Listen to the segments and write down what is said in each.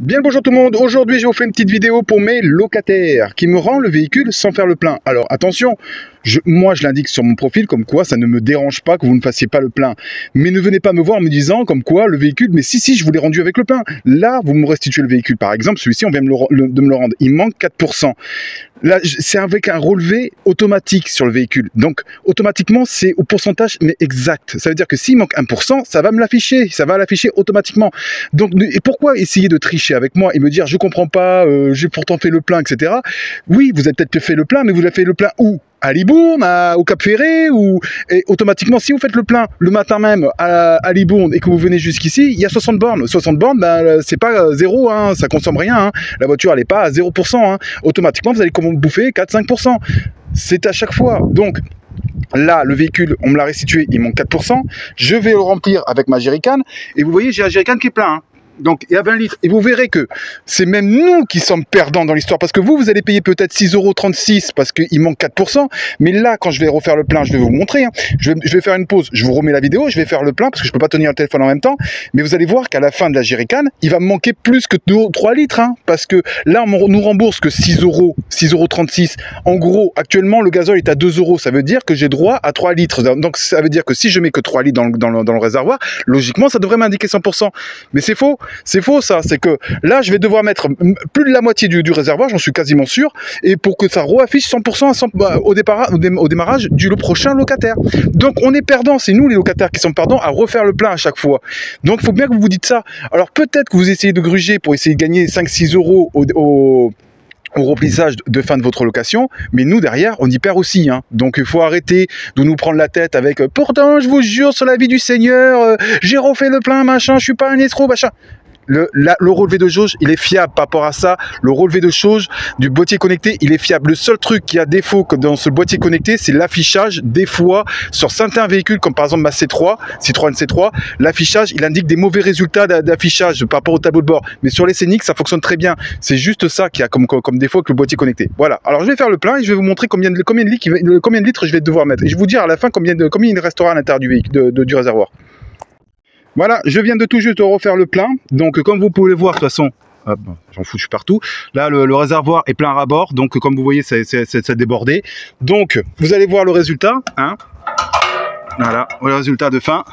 Bien bonjour tout le monde, aujourd'hui je vous fais une petite vidéo pour mes locataires qui me rendent le véhicule sans faire le plein. Alors attention, moi je l'indique sur mon profil comme quoi ça ne me dérange pas que vous ne fassiez pas le plein. Mais ne venez pas me voir en me disant comme quoi le véhicule, mais si je vous l'ai rendu avec le plein. Là vous me restituez le véhicule par exemple, celui-ci on vient de me le rendre, il manque 4%. Là c'est avec un relevé automatique sur le véhicule. Donc automatiquement c'est au pourcentage mais exact. Ça veut dire que s'il manque 1%, ça va me l'afficher, ça va l'afficher automatiquement. Donc et pourquoi essayer de tricher avec moi et me dire je comprends pas, j'ai pourtant fait le plein, etc. Oui, vous avez peut-être fait le plein, mais vous avez fait le plein où? À Libourne, au Cap Ferré, et automatiquement, si vous faites le plein le matin même à Libourne et que vous venez jusqu'ici, il y a 60 bornes. 60 bornes, ben, c'est pas zéro, hein, ça consomme rien. Hein. La voiture, elle n'est pas à 0%. Hein. Automatiquement, vous allez bouffer 4-5%. C'est à chaque fois. Donc, là, le véhicule, on me l'a restitué, il manque 4%. Je vais le remplir avec ma jerrycan. Et vous voyez, j'ai la jerrycan qui est plein. Hein. Donc, il y a 20 litres. Et vous verrez que c'est même nous qui sommes perdants dans l'histoire. Parce que vous allez payer peut-être 6,36 € parce qu'il manque 4%. Mais là, quand je vais refaire le plein, je vais vous montrer. Hein. Je vais faire une pause. Je vous remets la vidéo. Je vais faire le plein parce que je ne peux pas tenir le téléphone en même temps. Mais vous allez voir qu'à la fin de la jerrycan, il va me manquer plus que 3 litres. Hein, parce que là, on nous rembourse que 6,36 €. En gros, actuellement, le gazole est à 2 €. Ça veut dire que j'ai droit à 3 litres. Donc, ça veut dire que si je mets que 3 litres dans le réservoir, logiquement, ça devrait m'indiquer 100%. Mais c'est faux. C'est faux ça, c'est que là je vais devoir mettre plus de la moitié du réservoir, j'en suis quasiment sûr, et pour que ça reaffiche 100% au démarrage du prochain locataire. Donc on est perdant, c'est nous les locataires qui sommes perdants à refaire le plein à chaque fois. Donc il faut bien que vous vous dites ça. Alors peut-être que vous essayez de gruger pour essayer de gagner 5-6 € au remplissage de fin de votre location, mais nous derrière on y perd aussi, hein. Donc il faut arrêter de nous prendre la tête avec pourtant je vous jure sur la vie du Seigneur, j'ai refait le plein, machin, je suis pas un escroc, machin. Le relevé de jauge, il est fiable par rapport à ça. Le relevé de jauge du boîtier connecté, il est fiable. Le seul truc qui a défaut que dans ce boîtier connecté, c'est l'affichage. Des fois, sur certains véhicules, comme par exemple ma C3, Citroën C3, l'affichage, il indique des mauvais résultats d'affichage par rapport au tableau de bord. Mais sur les Scénic, ça fonctionne très bien. C'est juste ça qui a comme défaut avec le boîtier connecté. Voilà. Alors je vais faire le plein et je vais vous montrer combien de litres je vais devoir mettre. Et je vais vous dire à la fin combien il restera à l'intérieur du véhicule, du réservoir. Voilà, je viens de tout juste refaire le plein. Donc, comme vous pouvez le voir, de toute façon, j'en fous, je suis partout. Là, le réservoir est plein à bord. Donc, comme vous voyez, c'est débordé. Donc, vous allez voir le résultat. Hein. Voilà, le résultat de fin.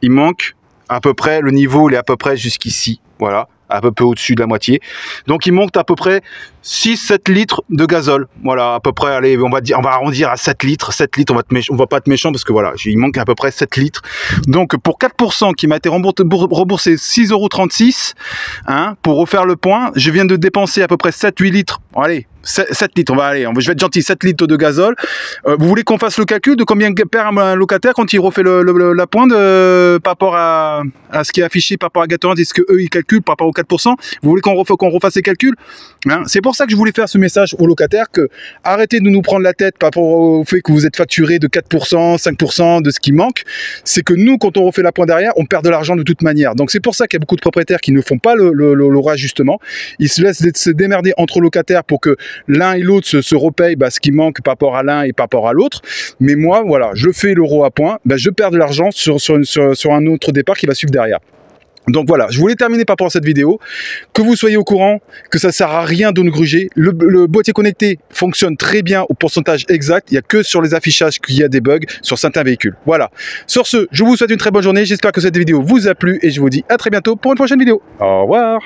Il manque à peu près, le niveau, il est à peu près jusqu'ici. Voilà, à peu près au-dessus de la moitié. Donc, il manque à peu près 6-7 litres de gazole. Voilà, à peu près, allez, on va arrondir à 7 litres. 7 litres, on va pas être méchant parce que voilà, il manque à peu près 7 litres. Donc, pour 4% qui m'a été remboursé 6,36 €, hein, pour refaire le point, je viens de dépenser à peu près 7-8 litres. Bon, allez, 7 litres, je vais être gentil, 7 litres de gazole. Vous voulez qu'on fasse le calcul de combien perd un locataire quand il refait la pointe par rapport à ce qui est affiché par rapport à Gatorand, est-ce qu'eux ils calculent par rapport aux 4%? Vous voulez qu'on refasse les calculs, hein? C'est pour ça que je voulais faire ce message aux locataires, que arrêtez de nous prendre la tête par rapport au fait que vous êtes facturé de 4%, 5% de ce qui manque. C'est que nous, quand on refait la pointe derrière, on perd de l'argent de toute manière. Donc c'est pour ça qu'il y a beaucoup de propriétaires qui ne font pas le réajustement. Ils se laissent se démerder entre locataires pour que l'un et l'autre se repayent ce qui manque par rapport à l'un et par rapport à l'autre. Mais moi, voilà, je fais l'euro à point, je perds de l'argent sur un autre départ qui va suivre derrière. Donc voilà, je voulais terminer par rapport à cette vidéo, que vous soyez au courant que ça ne sert à rien de nous gruger. Le boîtier connecté fonctionne très bien au pourcentage exact, il n'y a que sur les affichages qu'il y a des bugs sur certains véhicules. Voilà, sur ce, je vous souhaite une très bonne journée, j'espère que cette vidéo vous a plu et je vous dis à très bientôt pour une prochaine vidéo. Au revoir.